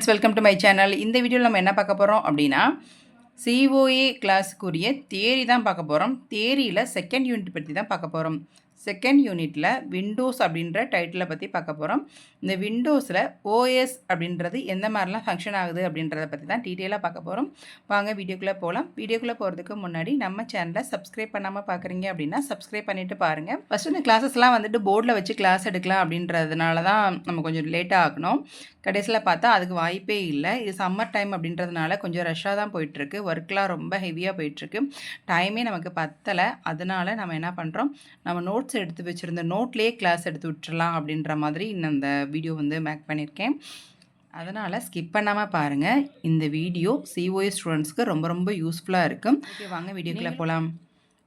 Welcome to my channel. இந்த வீடியோவில் நம்ம என்ன பார்க்க போகிறோம் அப்படின்னா, சிஓஏ கிளாஸுக்குரிய தியரி தான் பார்க்க போகிறோம். தியரியில் செகண்ட் யூனிட் பற்றி தான் பார்க்க போகிறோம். செகண்ட் யூனிட்டில் விண்டோஸ் அப்படின்ற டைட்டிலை பற்றி பார்க்க போகிறோம். இந்த விண்டோஸில் ஓஎஸ் அப்படின்றது எந்த மாதிரிலாம் ஃபங்க்ஷன் ஆகுது அப்படின்றத பற்றி தான் டீட்டெயிலாக பார்க்க போகிறோம். வாங்க வீடியோக்குள்ளே போகலாம். வீடியோக்குள்ளே போகிறதுக்கு முன்னாடி நம்ம சேனலை சப்ஸ்கிரைப் பண்ணாமல் பார்க்குறீங்க அப்படின்னா சப்ஸ்கிரைப் பண்ணிவிட்டு பாருங்கள். ஃபஸ்ட்டு இந்த கிளாஸஸ்லாம் வந்துட்டு போர்டில் வச்சு கிளாஸ் எடுக்கலாம் அப்படின்றதுனால தான் நம்ம கொஞ்சம் லேட்டாக ஆகணும். கடைசியில் பார்த்தா அதுக்கு வாய்ப்பே இல்லை. இது சம்மர் டைம் அப்படின்றதுனால கொஞ்சம் ரஷ்ஷாக தான் போயிட்டுருக்கு. ஒர்க்லாம் ரொம்ப ஹெவியாக போயிட்டுருக்கு. டைமே நமக்கு பத்தலை. அதனால் நம்ம என்ன பண்ணுறோம், நம்ம நோட்ஸ் எடுத்து வச்சுருந்த நோட்லேயே கிளாஸ் எடுத்து விட்டுறலாம் அப்படின்ற மாதிரி இந்த வீடியோ வந்து மேக் பண்ணியிருக்கேன். அதனால் ஸ்கிப் பண்ணாமல் பாருங்கள். இந்த வீடியோ சிஓஎஸ் ஸ்டூடெண்ட்ஸ்க்கு ரொம்ப ரொம்ப யூஸ்ஃபுல்லாக இருக்கும். ஓகே, வாங்க வீடியோக்குள்ளே போகலாம்.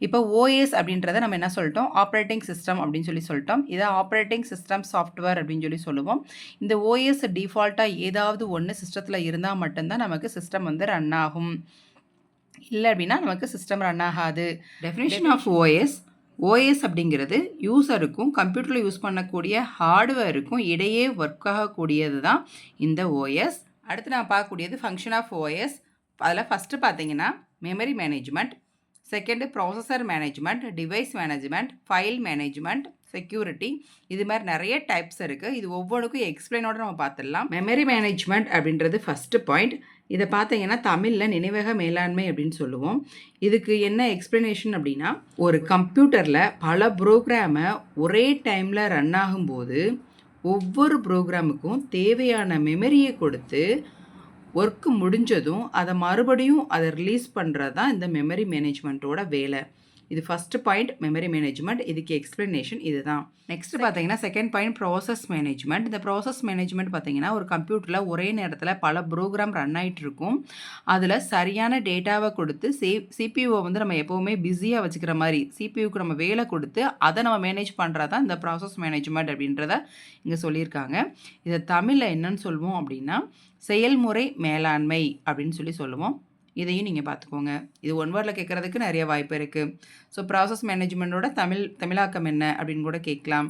இப்போ ஓஎஸ் அப்படின்றத நம்ம என்ன சொல்லிட்டோம், ஆப்ரேட்டிங் சிஸ்டம் அப்படின்னு சொல்லிட்டோம். இதை ஆப்ரேட்டிங் சிஸ்டம் சாஃப்ட்வேர் அப்படின்னு சொல்லுவோம். இந்த ஓஎஸ் டிஃபால்ட்டாக ஏதாவது ஒன்று சிஸ்டத்தில் இருந்தால் மட்டும்தான் நமக்கு சிஸ்டம் வந்து ரன் ஆகும். இல்லை அப்படின்னா நமக்கு சிஸ்டம் ரன் ஆகாது. டெஃபினேஷன் ஆஃப் ஓஎஸ் அப்படிங்கிறது யூசருக்கும் கம்ப்யூட்டரில் யூஸ் பண்ணக்கூடிய ஹார்ட்வேருக்கும் இடையே ஒர்க் ஆகக்கூடியது தான் இந்த ஓஎஸ். அடுத்து நான் பார்க்கக்கூடியது ஃபங்க்ஷன் ஆஃப் ஓஎஸ். அதில் ஃபஸ்ட்டு பார்த்தீங்கன்னா memory management, second processor management, device management, file management, security, இது மாதிரி நிறைய டைப்ஸ் இருக்குது. இது ஒவ்வொன்றுக்கும் எக்ஸ்பிளைனோட நம்ம பார்த்துடலாம். மெமரி மேனேஜ்மெண்ட் அப்படின்றது ஃபஸ்ட்டு பாயிண்ட். இதை பார்த்தீங்கன்னா தமிழில் நினைவக மேலாண்மை அப்படின்னு சொல்லுவோம். இதுக்கு என்ன எக்ஸ்பிளனேஷன் அப்படின்னா, ஒரு கம்ப்யூட்டரில் பல ப்ரோக்ராமை ஒரே டைமில் ரன் ஆகும்போது ஒவ்வொரு ப்ரோக்ராமுக்கும் தேவையான மெமரியை கொடுத்து ஒர்க்கு முடிஞ்சதும் அதை மறுபடியும் அதை ரிலீஸ் பண்ணுறது தான் இந்த மெமரி மேனேஜ்மெண்ட்டோட வேலை. இது ஃபஸ்ட்டு பாயிண்ட் மெமரி மேனேஜ்மெண்ட். இதுக்கு எக்ஸ்ப்ளனேஷன் இது தான். நெக்ஸ்ட் பார்த்தீங்கன்னா செகண்ட் பாயிண்ட் ப்ராசஸ் மேனேஜ்மெண்ட். இந்த ப்ராசஸ் மேனேஜ்மெண்ட் பார்த்தீங்கன்னா ஒரு கம்ப்யூட்டரில் ஒரே நேரத்தில் பல ப்ரோக்ராம் ரன் ஆகிட்டு இருக்கும். அதில் சரியான டேட்டாவை கொடுத்து சிபியூவை வந்து நம்ம எப்போவுமே பிஸியாக வச்சுக்கிற மாதிரி சிபியூக்கு நம்ம வேலை கொடுத்து அதை நம்ம மேனேஜ் பண்ணுறது தான் இந்த ப்ராசஸ் மேனேஜ்மெண்ட் அப்படின்றத இங்கே சொல்லியிருக்காங்க. இதை தமிழில் என்னன்னு சொல்லுவோம் அப்படின்னா செயல்முறை மேலாண்மை அப்படின்னு சொல்லுவோம். இதையும் நீங்கள் பார்த்துக்கோங்க. இது ஒன் வேர்டில் கேட்குறதுக்கு நிறைய வாய்ப்பு இருக்குது. ஸோ ப்ராசஸ் மேனேஜ்மெண்ட்டோட தமிழாக்கம் என்ன அப்படின்னு கூட கேட்கலாம்.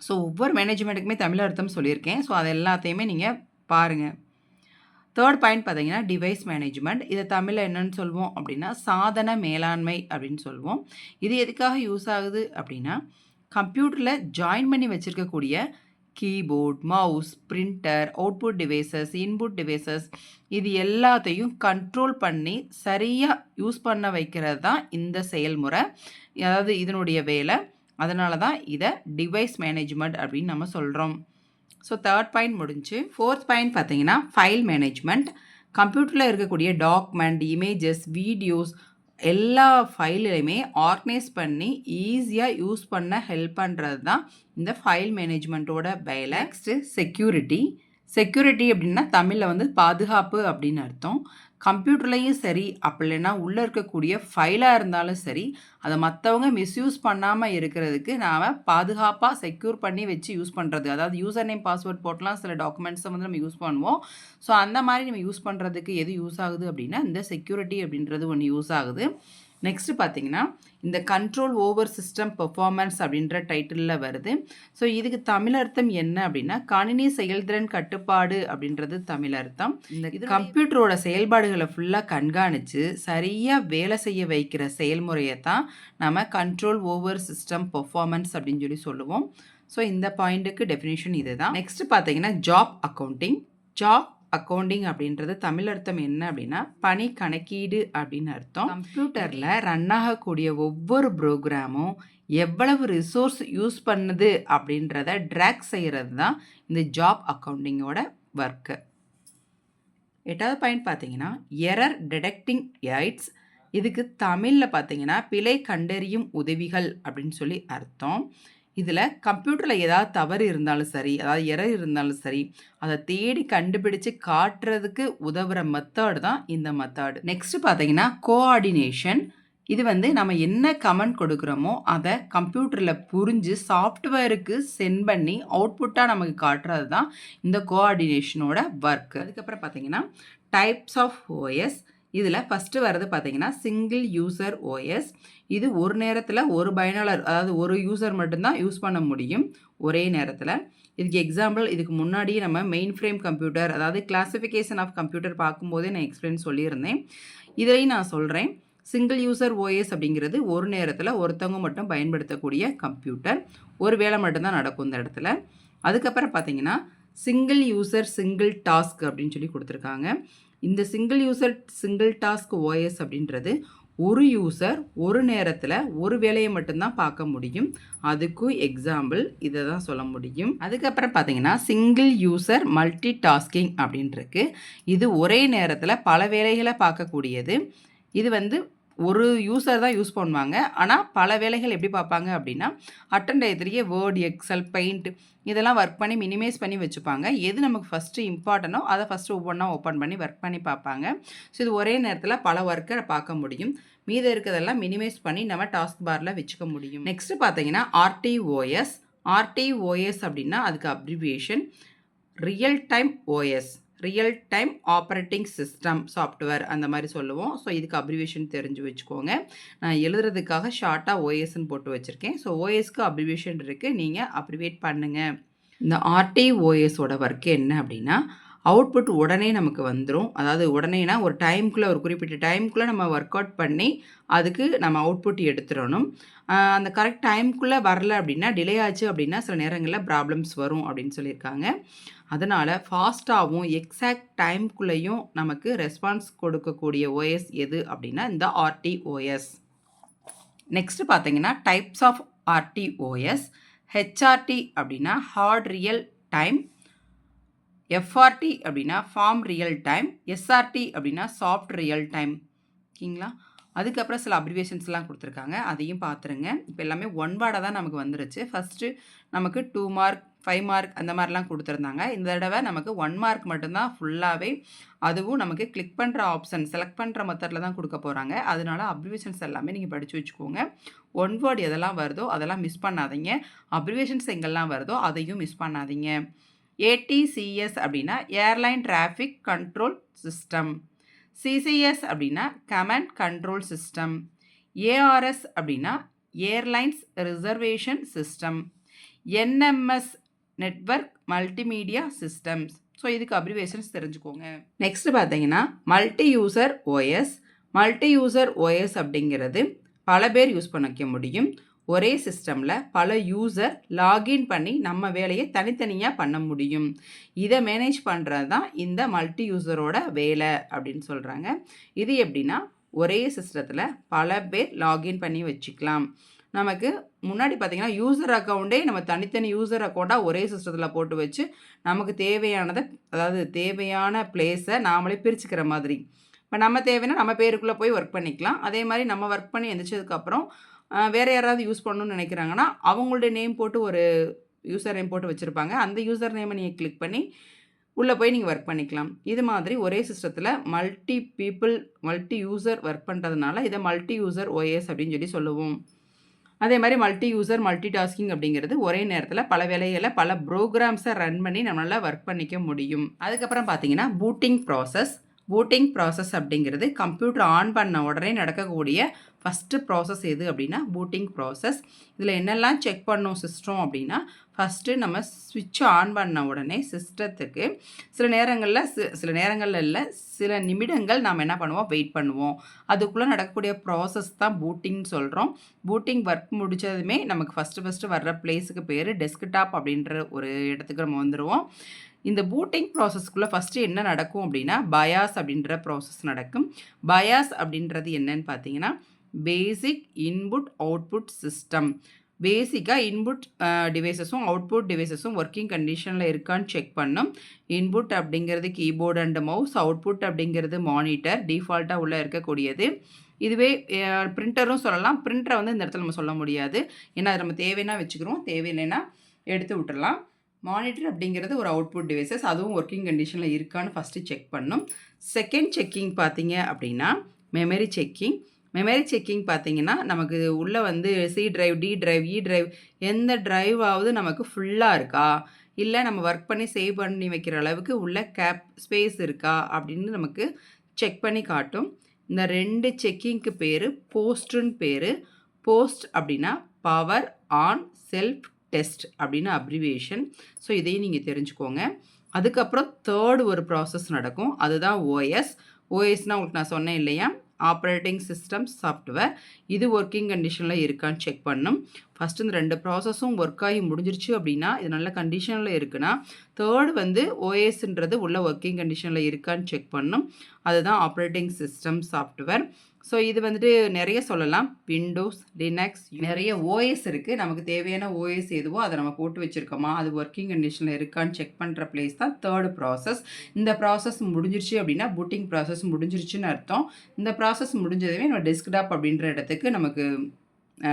ஸோ ஒவ்வொரு மேனேஜ்மெண்ட்டுக்குமே தமிழ் அர்த்தம் சொல்லியிருக்கேன். ஸோ அது எல்லாத்தையுமே நீங்கள் பாருங்கள். தேர்ட் பாயிண்ட் பார்த்தீங்கன்னா டிவைஸ் மேனேஜ்மெண்ட். இதை தமிழில் என்னன்னு சொல்லுவோம் அப்படின்னா சாதன மேலாண்மை அப்படின்னு சொல்லுவோம். இது எதுக்காக யூஸ் ஆகுது அப்படின்னா கம்ப்யூட்டரில் ஜாயின் பண்ணி வச்சுருக்கக்கூடிய keyboard, mouse, printer, output devices, input devices, இது எல்லாத்தையும் கண்ட்ரோல் பண்ணி சரியாக யூஸ் பண்ண வைக்கிறது தான் இந்த செயல்முறை. அதாவது இதனுடைய வேலை. அதனால தான் இதை டிவைஸ் மேனேஜ்மெண்ட் அப்படின்னு நம்ம சொல்கிறோம். ஸோ தேர்ட் பாயிண்ட் முடிஞ்சு. ஃபோர்த் பாயிண்ட் பார்த்தீங்கன்னா ஃபைல் மேனேஜ்மெண்ட். கம்ப்யூட்டரில் இருக்கக்கூடிய டாக்குமெண்ட், இமேஜஸ், வீடியோஸ் எல்லா ஃபைலையுமே ஆர்கனைஸ் பண்ணி ஈஸியாக யூஸ் பண்ண ஹெல்ப் பண்ணுறது தான் இந்த ஃபைல் மேனேஜ்மெண்ட்டோட வேலை. நெக்ஸ்ட்டு செக்யூரிட்டி அப்படின்னா தமிழில் வந்து பாதுகாப்பு அப்படின்னு அர்த்தம். கம்ப்யூட்டர்லேயும் சரி அப்படி இல்லைன்னா உள்ளே இருக்கக்கூடிய ஃபைலாக இருந்தாலும் சரி அதை மற்றவங்க மிஸ்யூஸ் பண்ணாமல் இருக்கிறதுக்கு நாம் பாதுகாப்பாக செக்யூர் பண்ணி வச்சு யூஸ் பண்ணுறது. அதாவது யூசர் நேம் பாஸ்வேர்ட் போட்டலாம் சில டாக்குமெண்ட்ஸை வந்து நம்ம யூஸ் பண்ணுவோம். ஸோ அந்த மாதிரி நம்ம யூஸ் பண்ணுறதுக்கு எது யூஸ் ஆகுது அப்படின்னா இந்த செக்யூரிட்டி அப்படின்றது ஒன்று யூஸ் ஆகுது. நெக்ஸ்ட்டு பார்த்தீங்கன்னா இந்த கண்ட்ரோல் ஓவர் சிஸ்டம் பெர்ஃபார்மன்ஸ் அப்படின்ற டைட்டிலில் வருது. ஸோ இதுக்கு தமிழ் அர்த்தம் என்ன அப்படின்னா கணினி செயல்திறன் கட்டுப்பாடு அப்படின்றது தமிழ் அர்த்தம். இது கம்ப்யூட்டரோட செயல்பாடுகளை ஃபுல்லாக கண்காணித்து சரியாக வேலை செய்ய வைக்கிற செயல்முறையை தான் நம்ம கண்ட்ரோல் ஓவர் சிஸ்டம் பெர்ஃபார்மன்ஸ் அப்படின்னு சொல்லுவோம். ஸோ இந்த பாயிண்ட்டுக்கு டெஃபினேஷன் இது தான். நெக்ஸ்ட் பார்த்தீங்கன்னா ஜாப் அக்கௌண்டிங் அப்படின்றது தமிழ் அர்த்தம் என்ன அப்படின்னா பணி கணக்கீடு அப்படின்னு அர்த்தம். கம்ப்யூட்டரில் ரன் ஆகக்கூடிய ஒவ்வொரு ப்ரோக்ராமும் எவ்வளவு ரிசோர்ஸ் யூஸ் பண்ணுது அப்படின்றத ட்ராக் செய்கிறது தான் இந்த ஜாப் அக்கௌண்டிங்கோட ஒர்க்கு. எட்டாவது பாயிண்ட் பார்த்தீங்கன்னா எரர் டிடெக்டிங் எய்ட்ஸ். இதுக்கு தமிழில் பார்த்தீங்கன்னா பிழை கண்டறியும் உதவிகள் அப்படின்னு அர்த்தம். இதில் கம்ப்யூட்டரில் ஏதாவது தவறு இருந்தாலும் சரி, அதாவது எரர் இருந்தாலும் சரி, அதை தேடி கண்டுபிடிச்சு காட்டுறதுக்கு உதவுற மெத்தட் தான் இந்த மெத்தட். நெக்ஸ்ட் பார்த்தீங்கன்னா கோஆர்டினேஷன். இது வந்து நம்ம என்ன கமெண்ட் கொடுக்குறோமோ அதை கம்ப்யூட்டரில் புரிஞ்சு சாஃப்ட்வேருக்கு சென்ட் பண்ணி அவுட்புட்டாக நமக்கு காட்டுறது தான் இந்த கோஆர்டினேஷனோட ஒர்க். அதுக்கப்புறம் பார்த்தீங்கன்னா டைப்ஸ் ஆஃப் ஓஎஸ். இதில் ஃபஸ்ட்டு வர்றது பார்த்தீங்கன்னா சிங்கிள் யூசர் ஓஎஸ். இது ஒரு நேரத்தில் ஒரு பயனாளர், அதாவது ஒரு யூசர் மட்டும்தான் யூஸ் பண்ண முடியும் ஒரே நேரத்தில். இதுக்கு எக்ஸாம்பிள் இதுக்கு முன்னாடியே நம்ம மெயின் ஃப்ரேம் கம்ப்யூட்டர் அதாவது கிளாசிஃபிகேஷன் ஆஃப் கம்ப்யூட்டர் பார்க்கும்போதே நான் எக்ஸ்பிளைன் சொல்லியிருந்தேன். இதையும் நான் சொல்கிறேன். சிங்கிள் யூசர் ஓஎஸ் அப்படிங்கிறது ஒரு நேரத்தில் ஒருத்தவங்க மட்டும் பயன்படுத்தக்கூடிய கம்ப்யூட்டர். ஒரு வேலை மட்டும்தான் நடக்கும் இந்த இடத்துல. அதுக்கப்புறம் பார்த்தீங்கன்னா சிங்கிள் யூசர் சிங்கிள் டாஸ்க் அப்படின்னு சொல்லி கொடுத்துருக்காங்க. இந்த single user single task OS அப்படின்றது ஒரு யூசர் ஒரு நேரத்தில் ஒரு வேலையை மட்டும்தான் பார்க்க முடியும். அதுக்கும் எக்ஸாம்பிள் இதை தான் சொல்ல முடியும். அதுக்கப்புறம் பார்த்தீங்கன்னா சிங்கிள் யூசர் மல்டி டாஸ்கிங் அப்படின்ட்டுருக்கு. இது ஒரே நேரத்தில் பல வேலைகளை பார்க்கக்கூடியது. இது வந்து ஒரு யூசர் தான் யூஸ் பண்ணுவாங்க. ஆனால் பல வேலைகள் எப்படி பார்ப்பாங்க அப்படின்னா அட்டன் டயத்திலேயே வேர்ட், எக்ஸல், பெயிண்ட் இதெல்லாம் ஒர்க் பண்ணி மினிமைஸ் பண்ணி வச்சுப்பாங்க. எது நமக்கு ஃபஸ்ட்டு இம்பார்ட்டனோ அதை ஃபஸ்ட்டு ஒவ்வொன்றா ஓப்பன் பண்ணி ஒர்க் பண்ணி பார்ப்பாங்க. ஸோ இது ஒரே நேரத்தில் பல ஒர்க்கை பார்க்க முடியும். மீதம் இருக்கிறதெல்லாம் மினிமைஸ் பண்ணி நம்ம டாஸ்க் பாரில் வச்சுக்க முடியும். நெக்ஸ்ட்டு பார்த்தீங்கன்னா ஆர்டிஓஎஸ். ஆர்டிஓஎஸ் அப்படின்னா அதுக்கு abbreviation real time OS, real time operating system software அந்த மாதிரி சொல்லுவோம். ஸோ இதுக்கு அப்ரிவியேஷன் தெரிஞ்சு வச்சுக்கோங்க. நான் எழுதுறதுக்காக ஷார்ட்டாக ஓஎஸ்ன்னு போட்டு வச்சுருக்கேன். ஸோ ஓஎஸ்க்கு அப்ரிவியேஷன் இருக்குது, நீங்கள் அப்ரிவேட் பண்ணுங்கள். இந்த ஆர்டிஓஎஸோட ஒர்க் என்ன அப்படின்னா அவுட்புட் உடனே நமக்கு வந்துடும். அதாவது உடனேனா ஒரு டைமுக்குள்ளே ஒரு குறிப்பிட்ட டைமுக்குள்ளே நம்ம ஒர்க் அவுட் பண்ணி அதுக்கு நம்ம அவுட்புட் எடுத்துடணும். அந்த கரெக்ட் டைமுக்குள்ளே வரல அப்படின்னா டிலே ஆச்சு அப்படின்னா சில நேரங்களில் ப்ராப்ளம்ஸ் வரும் அப்படின்னு சொல்லியிருக்காங்க. அதனால் ஃபாஸ்ட்டாகவும் எக்ஸாக்ட் டைமுக்குள்ளேயும் நமக்கு ரெஸ்பான்ஸ் கொடுக்கக்கூடிய ஓஎஸ் எது அப்படின்னா இந்த ஆர்டிஓஎஸ். நெக்ஸ்ட்டு பார்த்தீங்கன்னா டைப்ஸ் ஆஃப் ஆர்டிஓஎஸ். ஹெச்ஆர்டி அப்படின்னா ஹார்ட் ரியல் டைம், எஃப்ஆர்டி அப்படின்னா ஃபார்ம் ரியல் டைம், எஸ்ஆர்டி அப்படின்னா சாஃப்ட் ரியல் டைம். ஓகேங்களா? அதுக்கப்புறம் சில அப்ரிவேஷன்ஸ்லாம் கொடுத்துருக்காங்க, அதையும் பார்த்துருங்க. இப்போ எல்லாமே ஒன் வேர்டாக தான் நமக்கு வந்துருச்சு. ஃபஸ்ட்டு நமக்கு 2 மார்க் 5 மார்க் அந்த மாதிரிலாம் கொடுத்துருந்தாங்க. இந்த தடவை நமக்கு 1 மார்க் மட்டும்தான் ஃபுல்லாகவே. அதுவும் நமக்கு கிளிக் பண்ணுற ஆப்ஷன் செலக்ட் பண்ணுற மெத்தடில் தான் கொடுக்க போகிறாங்க. அதனால அப்ரிவேஷன்ஸ் எல்லாமே நீங்கள் படித்து வச்சுக்கோங்க. ஒன் வேர்டு எதெல்லாம் வருதோ அதெல்லாம் மிஸ் பண்ணாதீங்க. அப்ரிவேஷன்ஸ் எங்கெல்லாம் வருதோ அதையும் மிஸ் பண்ணாதீங்க. ஏடிசிஎஸ் அப்படின்னா airline traffic control system, CCS அப்படின்னா கமாண்ட் கண்ட்ரோல் சிஸ்டம், ஏஆர்எஸ் அப்படின்னா airlines reservation system, NMS network multimedia systems. So இதுக்கு அப்ரிவேஷன்ஸ் தெரிஞ்சுக்கோங்க. நெக்ஸ்ட் பார்த்தீங்கன்னா multi user OS. Multi user OS அப்படிங்கிறது பல பேர் யூஸ் பண்ணிக்க முடியும். ஒரே சிஸ்டமில் பல யூசர் லாகின் பண்ணி நம்ம வேலையை தனித்தனியாக பண்ண முடியும். இதை மேனேஜ் பண்ணுறது தான் இந்த மல்டி யூசரோட வேலை அப்படின்னு சொல்கிறாங்க. இது எப்படின்னா ஒரே சிஸ்டத்தில் பல பேர் லாகின் பண்ணி வச்சுக்கலாம். நமக்கு முன்னாடி பார்த்திங்கன்னா யூசர் அக்கௌண்ட்டே நம்ம தனித்தனி யூசர் அக்கௌண்ட்டாக ஒரே சிஸ்டத்தில் போட்டு வச்சு நமக்கு தேவையானதை அதாவது தேவையான பிளேஸை நாமளே பிரிச்சுக்கிற மாதிரி. இப்போ நம்ம தேவைன்னா நம்ம பேருக்குள்ளே போய் ஒர்க் பண்ணிக்கலாம். அதே மாதிரி நம்ம ஒர்க் பண்ணி எந்திரிச்சதுக்கப்புறம் வேறு யாராவது யூஸ் பண்ணணும்னு நினைக்கிறாங்கன்னா அவங்களுடைய நேம் போட்டு ஒரு யூசர் நேம் போட்டு வச்சுருப்பாங்க. அந்த யூசர் நேமை நீங்கள் கிளிக் பண்ணி உள்ளே போய் நீங்கள் ஒர்க் பண்ணிக்கலாம். இது மாதிரி ஒரே சிஸ்டத்தில் multi people multi user work பண்ணுறதுனால இதை மல்டி யூசர் ஓஎஸ் அப்படின்னு சொல்லி சொல்லுவோம். அதே மாதிரி மல்டி யூசர் மல்டி டாஸ்கிங் அப்படிங்கிறது ஒரே நேரத்தில் பல வேலைகளை பல ப்ரோக்ராம்ஸை ரன் பண்ணி நம்மளால் ஒர்க் பண்ணிக்க முடியும். அதுக்கப்புறம் பார்த்தீங்கன்னா பூட்டிங் ப்ராசஸ். பூட்டிங் ப்ராசஸ் அப்படிங்கிறது கம்ப்யூட்டர் ஆன் பண்ண உடனே நடக்கக்கூடிய ஃபஸ்ட்டு ப்ராசஸ் எது அப்படின்னா பூட்டிங் ப்ராசஸ். இதில் என்னெல்லாம் செக் பண்ணோம் சிஸ்டம் அப்படின்னா ஃபஸ்ட்டு நம்ம ஸ்விட்ச் ஆன் பண்ண உடனே சிஸ்டத்துக்கு சில நேரங்களில் இல்லை சில நிமிடங்கள் நாம் என்ன பண்ணுவோம் வெயிட் பண்ணுவோம். அதுக்குள்ளே நடக்கக்கூடிய ப்ராசஸ் தான் பூட்டிங்னு சொல்கிறோம். பூட்டிங் ஒர்க் முடித்ததுமே நமக்கு ஃபஸ்ட்டு வர்ற பிளேஸுக்கு பேர் டெஸ்க்டாப் அப்படின்ற ஒரு இடத்துக்கு நம்ம வந்துடுவோம். இந்த பூட்டிங் ப்ராசஸ்க்குள்ளே ஃபஸ்ட்டு என்ன நடக்கும் அப்படின்னா பயாஸ் அப்படின்ற ப்ராசஸ் நடக்கும். பயாஸ் அப்படின்றது என்னன்னு பார்த்தீங்கன்னா பேசிக் இன்புட் அவுட்புட் சிஸ்டம். பேசிக்காக இன்புட் டிவைசஸும் அவுட்புட் டிவைசஸும் ஒர்க்கிங் கண்டிஷனில் இருக்கான்னு செக் பண்ணும். இன்புட் அப்படிங்கிறது கீபோர்டு அண்ட் மவுஸ், அவுட்புட் அப்படிங்கிறது மானிட்டர் டிஃபால்ட்டாக உள்ளே இருக்கக்கூடியது. இதுவே பிரிண்டரும் சொல்லலாம். பிரிண்டரை வந்து இந்த இடத்துல நம்ம சொல்ல முடியாது, ஏன்னா அது நம்ம தேவைன்னா வச்சுக்கிறோம், தேவையில்லைன்னா எடுத்து விட்டுறலாம். மானிட்டர் அப்படிங்கிறது ஒரு அவுட்புட் டிவைசஸ், அதுவும் ஒர்க்கிங் கண்டிஷனில் இருக்கான்னு ஃபஸ்ட்டு செக் பண்ணும். செகண்ட் செக்கிங் பார்த்தீங்க அப்படின்னா மெமரி செக்கிங். மெமரி செக்கிங் பார்த்தீங்கன்னா நமக்கு உள்ளே வந்து சி டிரைவ், டி டிரைவ், இ டிரைவ் எந்த டிரைவாவது நமக்கு ஃபுல்லாக இருக்கா, இல்லை நம்ம ஒர்க் பண்ணி சேவ் பண்ணி வைக்கிற அளவுக்கு உள்ள கேப் ஸ்பேஸ் இருக்கா அப்படின்னு நமக்கு செக் பண்ணி காட்டும். இந்த 2 செக்கிங்க்கு பேர் போஸ்ட்டுன்னு பேர். போஸ்ட் அப்படின்னா பவர் ஆன் செல்ஃப் டெஸ்ட் அப்படின்னு அப்ரிவியேஷன். ஸோ இதையும் நீங்கள் தெரிஞ்சுக்கோங்க. அதுக்கப்புறம் தேர்டு ஒரு ப்ராசஸ் நடக்கும், அதுதான் ஓஎஸ். ஓஎஸ்னால் உங்களுக்கு நான் சொன்னேன் இல்லையா, ஆப்ரேட்டிங் சிஸ்டம் சாஃப்ட்வேர். இது ஒர்க்கிங் கண்டிஷனில் இருக்கான்னு செக் பண்ணணும். ஃபஸ்ட்டு இந்த 2 ப்ராசஸும் ஒர்க் ஆகி முடிஞ்சிருச்சு அப்படின்னா, இது நல்ல கண்டிஷனில் இருக்குன்னா, தேர்டு வந்து ஓஎஸ்ன்றது உள்ள ஒர்க்கிங் கண்டிஷனில் இருக்கான்னு செக் பண்ணணும். அதுதான் ஆப்ரேட்டிங் சிஸ்டம் சாஃப்ட்வேர். ஸோ இது வந்துட்டு நிறைய சொல்லலாம். விண்டோஸ், லினக்ஸ், நிறைய ஓஎஸ் இருக்குது. நமக்கு தேவையான ஓஎஸ் எதுவோ அதை நம்ம போட்டு வச்சுருக்கோமா, அது ஒர்க்கிங் கண்டிஷனில் இருக்கான்னு செக் பண்ணுற பிளேஸ் தான் தேர்டு ப்ராசஸ். இந்த ப்ராசஸ் முடிஞ்சிருச்சு அப்படின்னா பூட்டிங் ப்ராசஸ் முடிஞ்சிருச்சுன்னு அர்த்தம். இந்த ப்ராசஸ் முடிஞ்சதுமே நம்ம டெஸ்க்டாப் அப்படின்ற இடத்துக்கு நமக்கு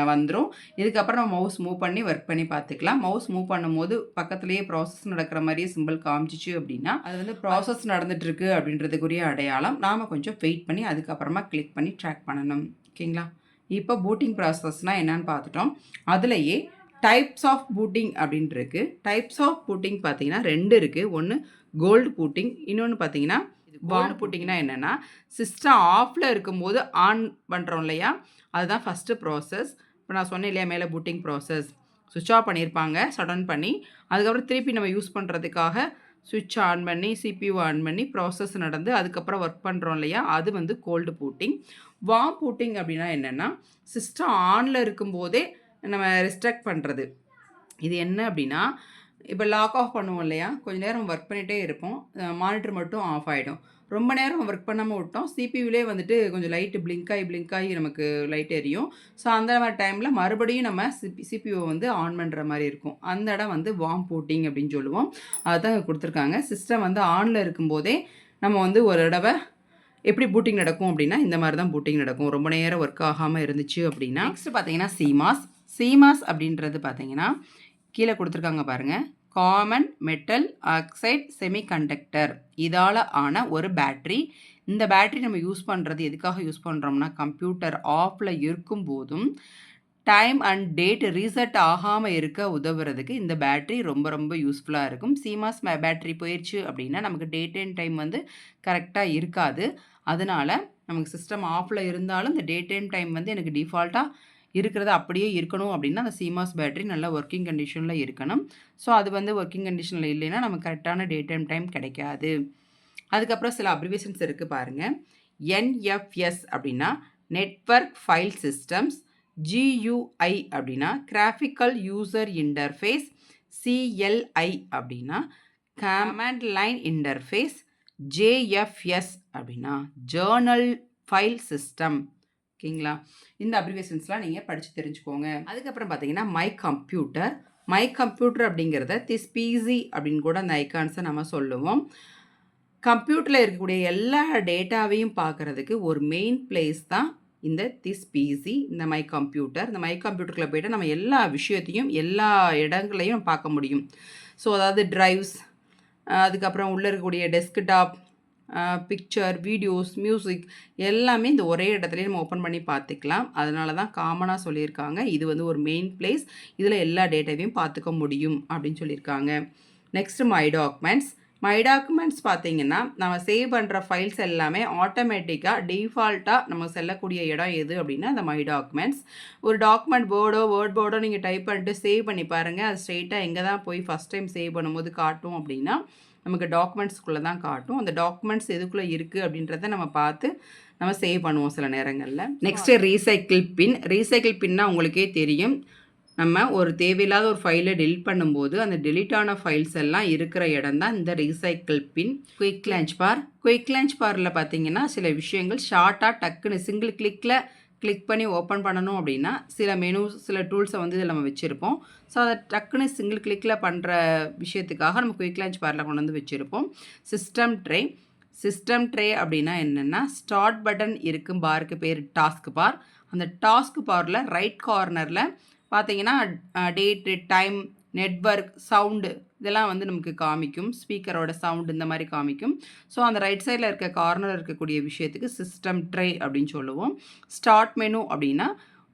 வந்துடும். இதுக்கப்புறம் நம்ம மவுஸ் மூவ் பண்ணி ஒர்க் பண்ணி பார்த்துக்கலாம். மவுஸ் மூவ் பண்ணும்போது பக்கத்துலேயே ப்ராசஸ் நடக்கிற மாதிரியே சிம்பிள் காமிச்சிச்சு அப்படின்னா அது வந்து ப்ராசஸ் நடந்துகிட்ருக்கு அப்படின்றதுக்குரிய அடையாளம். நாம் கொஞ்சம் வெயிட் பண்ணி அதுக்கப்புறமா கிளிக் பண்ணி ட்ராக் பண்ணணும். ஓகேங்களா? இப்போ பூட்டிங் ப்ராசஸ்னால் என்னன்னு பார்த்துட்டோம். அதுலேயே டைப்ஸ் ஆஃப் பூட்டிங் அப்படின்ட்டு இருக்குது. டைப்ஸ் ஆஃப் பூட்டிங் பார்த்தீங்கன்னா 2 இருக்குது. ஒன்று கோல்டு பூட்டிங், இன்னொன்று பார்த்தீங்கன்னா கோல்டு பூட்டிங்னா என்னென்னா, சிஸ்டம் ஆஃபில் இருக்கும்போது ஆன் பண்ணுறோம் இல்லையா, அதுதான் ஃபஸ்ட்டு ப்ராசஸ். இப்போ நான் சொன்னேன் இல்லையா மேலே பூட்டிங் ப்ராசஸ், சுவிட்ச் ஆஃப் பண்ணியிருப்பாங்க ஷட் டவுன் பண்ணி, அதுக்கப்புறம் திருப்பி நம்ம யூஸ் பண்ணுறதுக்காக சுவிட்ச் ஆன் பண்ணி சிபியூ ஆன் பண்ணி ப்ராசஸ் நடந்து அதுக்கப்புறம் ஒர்க் பண்ணுறோம் இல்லையா, அது வந்து கோல்டு பூட்டிங். வார்ம் பூட்டிங் அப்படின்னா என்னென்னா, சிஸ்டம் ஆனில் இருக்கும்போதே நம்ம ரெஸ்ட்ரிக்ட் பண்ணுறது. இது என்ன அப்படின்னா, இப்போ லாக் ஆஃப் பண்ணுவோம் இல்லையா, கொஞ்சம் நேரம் ஒர்க் பண்ணிகிட்டே இருப்போம், மானிட்டர் மட்டும் ஆஃப் ஆகிடும். ரொம்ப நேரம் ஒர்க் பண்ணாமல் விட்டோம், சிபியூலே வந்துட்டு கொஞ்சம் லைட்டு பிளிங்க் ஆகி நமக்கு லைட் எரியும். ஸோ அந்த மாதிரி டைமில் மறுபடியும் நம்ம சிபியூவை வந்து ஆன் பண்ணுற மாதிரி இருக்கும். அந்த இடம் வந்து வார்ம் பூட்டிங் அப்படின்னு சொல்லுவோம். அதுதான் கொடுத்துருக்காங்க. சிஸ்டம் வந்து ஆனில் இருக்கும்போதே நம்ம வந்து ஒரு தடவை எப்படி பூட்டிங் நடக்கும் அப்படின்னா, இந்த மாதிரி தான் பூட்டிங் நடக்கும். ரொம்ப நேரம் ஒர்க் ஆகாமல் இருந்துச்சு அப்படின்னா. நெக்ஸ்ட் பார்த்தீங்கன்னா சிமாஸ் அப்படின்றது பார்த்தீங்கன்னா கீழே கொடுத்துருக்காங்க பாருங்கள். காமன் மெட்டல் ஆக்சைடு செமிகண்டக்டர், இதால் ஆன ஒரு பேட்ரி. இந்த பேட்ரி நம்ம யூஸ் பண்ணுறது எதுக்காக யூஸ் பண்ணுறோம்னா, கம்ப்யூட்டர் ஆஃபில் இருக்கும் போதும் டைம் அண்ட் டேட் ரீசெட் ஆகாமல் இருக்க உதவுறதுக்கு இந்த பேட்ரி ரொம்ப ரொம்ப யூஸ்ஃபுல்லாக இருக்கும். சிமாஸ் பேட்ரி போயிடுச்சு அப்படின்னா நமக்கு டேட் அண்ட் டைம் வந்து கரெக்டாக இருக்காது. அதனால் நமக்கு சிஸ்டம் ஆஃபில் இருந்தாலும் இந்த டேட் அண்ட் டைம் வந்து எனக்கு டிஃபால்ட்டாக இருக்கிறது அப்படியே இருக்கணும் அப்படின்னா அந்த சிமாஸ் பேட்டரி நல்லா ஒர்க்கிங் கண்டிஷனில் இருக்கணும். ஸோ அது வந்து ஒர்க்கிங் கண்டிஷனில் இல்லைன்னா நமக்கு கரெக்டான டேட் அண்ட் டைம் கிடைக்காது. அதுக்கப்புறம் சில அப்ரிவேஷன்ஸ் இருக்குது பாருங்கள். என்எஃப்எஸ் அப்படின்னா நெட்வொர்க் ஃபைல் சிஸ்டம்ஸ், GUI அப்படின்னா கிராஃபிக்கல் யூசர் இன்டர்ஃபேஸ், CLI அப்படின்னா கமாண்ட் லைன் இன்டர்ஃபேஸ், JFS அப்படின்னா ஜேர்னல் ஃபைல் சிஸ்டம். ஓகேங்களா? இந்த அப்ரிவேஷன்ஸ்லாம் நீங்கள் படித்து தெரிஞ்சுக்கோங்க. அதுக்கப்புறம் பார்த்தீங்கன்னா மை கம்ப்யூட்டர் அப்படிங்கிறத பிசி அப்படின்னு கூட அந்த ஐகான்ஸை நம்ம சொல்லுவோம். கம்ப்யூட்டரில் இருக்கக்கூடிய எல்லா டேட்டாவையும் பார்க்குறதுக்கு ஒரு மெயின் பிளேஸ் தான் இந்த பிசி, இந்த மை கம்ப்யூட்டர். இந்த மை கம்ப்யூட்டருக்குள்ளே போய்ட்டு நம்ம எல்லா விஷயத்தையும் எல்லா இடங்களையும் பார்க்க முடியும். ஸோ அதாவது ட்ரைவ்ஸ், அதுக்கப்புறம் உள்ளே இருக்கக்கூடிய டெஸ்க்டாப், பிக்சர், வீடியோஸ், மியூசிக் எல்லாமே இந்த ஒரே இடத்துலையே நம்ம ஓப்பன் பண்ணி பார்த்துக்கலாம். அதனால தான் காமனாக சொல்லியிருக்காங்க இது வந்து ஒரு மெயின் பிளேஸ், இதில் எல்லா டேட்டாவையும் பார்த்துக்க முடியும் அப்படின்னு சொல்லியிருக்காங்க. நெக்ஸ்ட் மை டாக்குமெண்ட்ஸ் பார்த்தீங்கன்னா நம்ம சேவ் பண்ணுற ஃபைல்ஸ் எல்லாமே ஆட்டோமேட்டிக்காக டிஃபால்ட்டாக நம்ம செல்லக்கூடிய இடம் எது அப்படின்னா அந்த மை டாக்குமெண்ட்ஸ். ஒரு டாக்குமெண்ட் வேர்ட் போர்டோ நீங்கள் டைப் பண்ணிட்டு சேவ் பண்ணி பாருங்கள், அது ஸ்ட்ரெயிட்டாக எங்கே தான் போய் ஃபஸ்ட் டைம் சேவ் பண்ணும்போது காட்டும் அப்படின்னா நமக்கு டாக்குமெண்ட்ஸ்குள்ளே தான் காட்டும். அந்த டாக்குமெண்ட்ஸ் எதுக்குள்ளே இருக்குது அப்படின்றத நம்ம பார்த்து நம்ம சேவ் பண்ணுவோம் சில நேரங்களில். நெக்ஸ்ட்டு ரீசைக்கிள் பின்னா உங்களுக்கே தெரியும். நம்ம ஒரு தேவையில்லாத ஒரு ஃபைலை டெலிட் பண்ணும்போது அந்த டெலிட் ஆன ஃபைல்ஸ் எல்லாம் இருக்கிற இடம் தான் இந்த ரீசைக்கிள் பின். குயிக் லான்ச் பாரில் பார்த்தீங்கன்னா சில விஷயங்கள் ஷார்ட்டாக டக்குன்னு சிங்கிள் கிளிக் பண்ணி ஓப்பன் பண்ணணும் அப்படின்னா சில டூல்ஸை வந்து இதில் நம்ம வச்சுருப்போம். ஸோ அதை டக்குன்னு சிங்கிள் கிளிக்கில் பண்ணுற விஷயத்துக்காக நம்ம குயிக் லான்ச் பாரில் கொண்டு வந்து வச்சுருப்போம். சிஸ்டம் ட்ரே அப்படின்னா என்னென்னா, ஸ்டார்ட் பட்டன் இருக்கும் பாருக்கு பேர் டாஸ்க் பார். அந்த டாஸ்க் பாரில் ரைட் கார்னரில் பார்த்தீங்கன்னா டேட்டு, டைம், நெட்வொர்க், சவுண்டு இதெல்லாம் வந்து நமக்கு காமிக்கும். ஸ்பீக்கரோட சவுண்டு இந்த மாதிரி காமிக்கும். ஸோ அந்த ரைட் சைடில் இருக்க கார்னர் இருக்கக்கூடிய விஷயத்துக்கு சிஸ்டம் ட்ரே அப்படின்னு சொல்லுவோம். ஸ்டார்ட் மெனு அப்படின்னா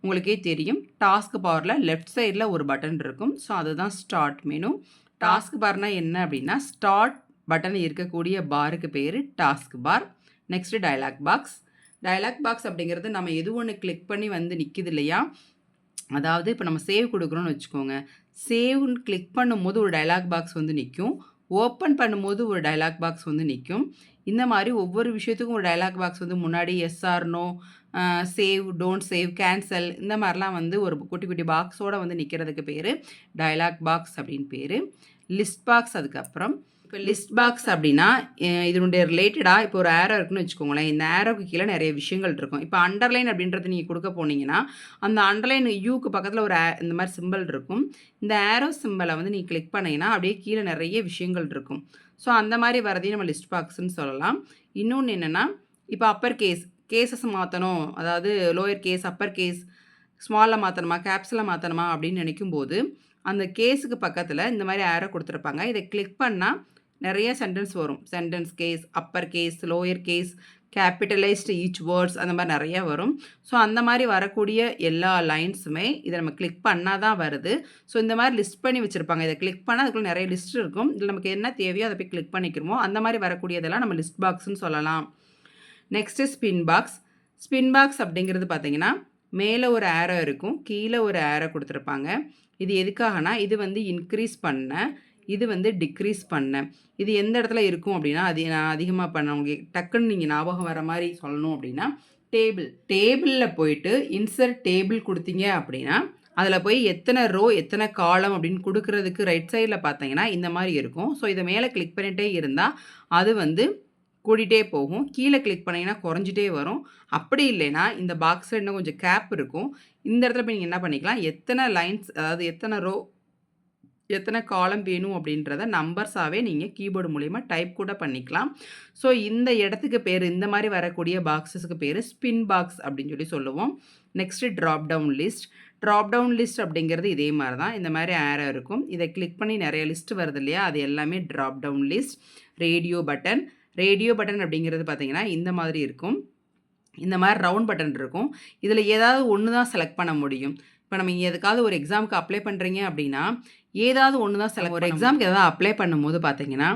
உங்களுக்கே தெரியும், டாஸ்க் பாரில் லெஃப்ட் சைடில் ஒரு பட்டன் இருக்கும். ஸோ அதுதான் ஸ்டார்ட் மெனு. டாஸ்க் பார்னால் என்ன அப்படின்னா, ஸ்டார்ட் பட்டன் இருக்கக்கூடிய பாருக்கு பேர் task bar. Next dialog box அப்படிங்கிறது நம்ம எது ஒன்று கிளிக் பண்ணி வந்து நிற்கிது இல்லையா, அதாவது இப்போ நம்ம சேவ் கொடுக்குறோன்னு வச்சுக்கோங்க. சேவ்ன்னு கிளிக் பண்ணும்போது ஒரு டயலாக் பாக்ஸ் வந்து நிக்கும். ஓப்பன் பண்ணும்போது ஒரு டயலாக் பாக்ஸ் வந்து நிக்கும். இந்த மாரி ஒவ்வொரு விஷயத்துக்கும் ஒரு டயலாக் பாக்ஸ் வந்து முன்னாடி yes or no, save, don't save, cancel இந்த மாரிலாம் வந்து ஒரு குட்டி குட்டி பாக்ஸோட வந்து நிக்கிறதுக்கு பேரு டயலாக் பாக்ஸ் அப்படின்னு பேரு. லிஸ்ட் பாக்ஸ் அதுக்கப்புறம். இப்போ லிஸ்ட் பாக்ஸ் அப்படின்னா, இதனுடைய ரிலேட்டடா இப்போ ஒரு ஆரோ இருக்குன்னு வச்சுக்கோங்களேன். இந்த ஆரோக்கு கீழ நெறைய விஷயங்கள் இருக்கும். இப்போ அண்டர்லைன் அப்படின்றது நீங்க குடுக்க போனீங்கன்னா, அந்த அண்டர்லைன் யூக்கு பக்கத்தில ஒரு இந்த மாரி சிம்பல் இருக்கும். இந்த ஆரோ சிம்பல வந்து நீங்க கிளிக் பண்ணீங்கன்னா, அப்படியே கீழ நெறைய விஷயங்கள் இருக்கும். ஸோ அந்த மாரி வரதையும் நம்ம லிஸ்ட் பாக்ஸ்ன்னு சொல்லலாம். இன்னொன்னு என்னன்னா, இப்போ அப்பர் கேஸ், கேஸஸ் மாத்தணும். அதாவது லோயர் கேஸ், அப்பர் கேஸ், ஸ்மால்ல மாத்தணுமா, கேப்ஸ்ல மாத்தணுமா அப்படின்னு நெனைக்கும்போது, அந்த கேஸுக்கு பக்கத்தில இந்த மாரி ஆரோ குடுத்துருப்பாங்க. இத கிளிக் பண்ணா நெறைய சென்டென்ஸ் வரும். Sentence case, upper case, lower case, capitalized each words அந்த மாரி நெறைய வரும். ஸோ அந்த மாரி வரக்கூடிய எல்லா லைன்ஸுமே இத நம்ம கிளிக் பண்ணா தான் வருது. ஸோ இந்த மாரி லிஸ்ட் பண்ணி வச்சிருப்பாங்க. இத கிளிக் பண்ணா அதுக்குள்ள நெறைய லிஸ்ட் இருக்கும். இதில நமக்கு என்ன தேவையோ அத போய் கிளிக் பண்ணிக்கிருவோம். அந்த மாரி வரக்கூடியதெல்லாம் நம்ம லிஸ்ட் பாக்ஸ்ன்னு சொல்லலாம். Next spin box. Spin box அப்படிங்கிறது பார்த்தீங்கன்னா, மேல ஒரு ஆரோ இருக்கும். கீழ ஒரு ஆரோ குடுத்துருப்பாங்க. இது எதுக்காகனா, இது வந்து இன்க்ரீஸ் பண்ண, இது வந்து டிக்ரீஸ் பண்ண. இது எந்த இடத்துல இருக்கும் அப்படின்னா, அது நான் அதிகமா பண்ண உங்களுக்கு டக்குன்னு நீங்க ஞாபகம் வர மாரி சொல்லணும் அப்படின்னா, டேபிள். டேபிள்ல போயிட்டு இன்சர்ட் டேபிள் குடுத்தீங்க அப்படின்னா, அதில போய் எத்தன ரோ, எத்தன காலம் அப்படின்னு குடுக்குறதுக்கு ரைட் சைட்ல பார்த்தீங்கன்னா, இந்த மாரி இருக்கும். ஸோ இத மேல கிளிக் பண்ணிட்டே இருந்தா, அது வந்து கூடிட்டே போகும். கீழ கிளிக் பண்ணீங்கன்னா குறைஞ்சிட்டே வரும். அப்படி இல்லைன்னா, இந்த பாக்ஸ்ல இன்னும் கொஞ்சம் கேப் இருக்கும். இந்த இடத்துல போய் நீங்க என்ன பண்ணிக்கலாம், எத்தன லைன்ஸ் அதாவது எத்தன ரோ, எத்தன காலம் வேணும் அப்படின்றத நம்பர்ஸாவே நீங்க கீபோர்டு மூலியமா டைப் கூட பண்ணிக்கலாம். ஸோ இந்த இடத்துக்கு பேரு இந்த மாரி வரக்கூடிய பாக்ஸஸ்க்கு பேரு ஸ்பின் பாக்ஸ் அப்படின்னு சொல்லி சொல்லுவோம். Next drop down list. Drop down list அப்படிங்கிறது இதே மாரி தான். இந்த மாரி ஆரோ இருக்கும். இத கிளிக் பண்ணி நெறைய லிஸ்ட் வருது இல்லையா? அது எல்லாமே drop down list. Radio button. Radio button அப்படிங்கிறது பார்த்தீங்கன்னா, இந்த மாதிரி இருக்கும். இந்த மாரி ரவுண்ட் பட்டன் இருக்கும். இதில ஏதாவது ஒண்ணு தான் செலக்ட் பண்ண முடியும். இப்ப நம்ம எதுக்காவது ஒரு எக்ஸாம்க்கு அப்ளை பண்றீங்க அப்படின்னா, ஏதாவது ஒண்ணு தான் செலக்ட் ஒரு எக்ஸாம்க்கு ஏதாவது அப்ளை பண்ணும்போது பார்த்தீங்கன்னா,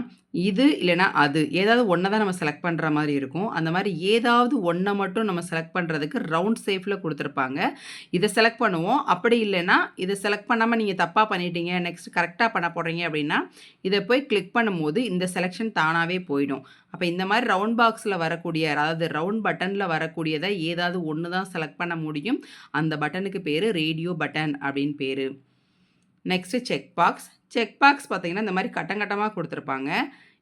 இது இல்லன்னா அது. ஏதாவது ஒண்ண தான் நம்ம செலக்ட் பண்ற மாரி இருக்கும். அந்த மாரி ஏதாவது ஒண்ண மட்டும் நம்ம செலக்ட் பண்றதுக்கு ரவுண்ட் ஷேப்ல குடுத்துருப்பாங்க. இத செலக்ட் பண்ணுவோம். அப்படி இல்லன்னா, இத செலக்ட் பண்ணாம நீங்க தப்பா பண்ணிட்டீங்க, நெக்ஸ்ட் கரெக்ட்டா பண்ண போறீங்க அப்படின்னா, இத போய் கிளிக் பண்ணும்போது இந்த செலக்ஷன் தானாவே போயிடும். அப்ப இந்த மாரி ரவுண்ட் பாக்ஸ்ல வரக்கூடிய அதாவது ரவுண்ட் பட்டன்ல வரக்கூடியத ஏதாவது ஒண்ணு தான் செலக்ட் பண்ண முடியும். அந்த பட்டனுக்கு பேரு ரேடியோ பட்டன் அப்படின்னு பேரு. Next check box. Check box பார்த்தீங்கன்னா, இந்த மாரி கட்டம் கட்டமா குடுத்துருப்பாங்க.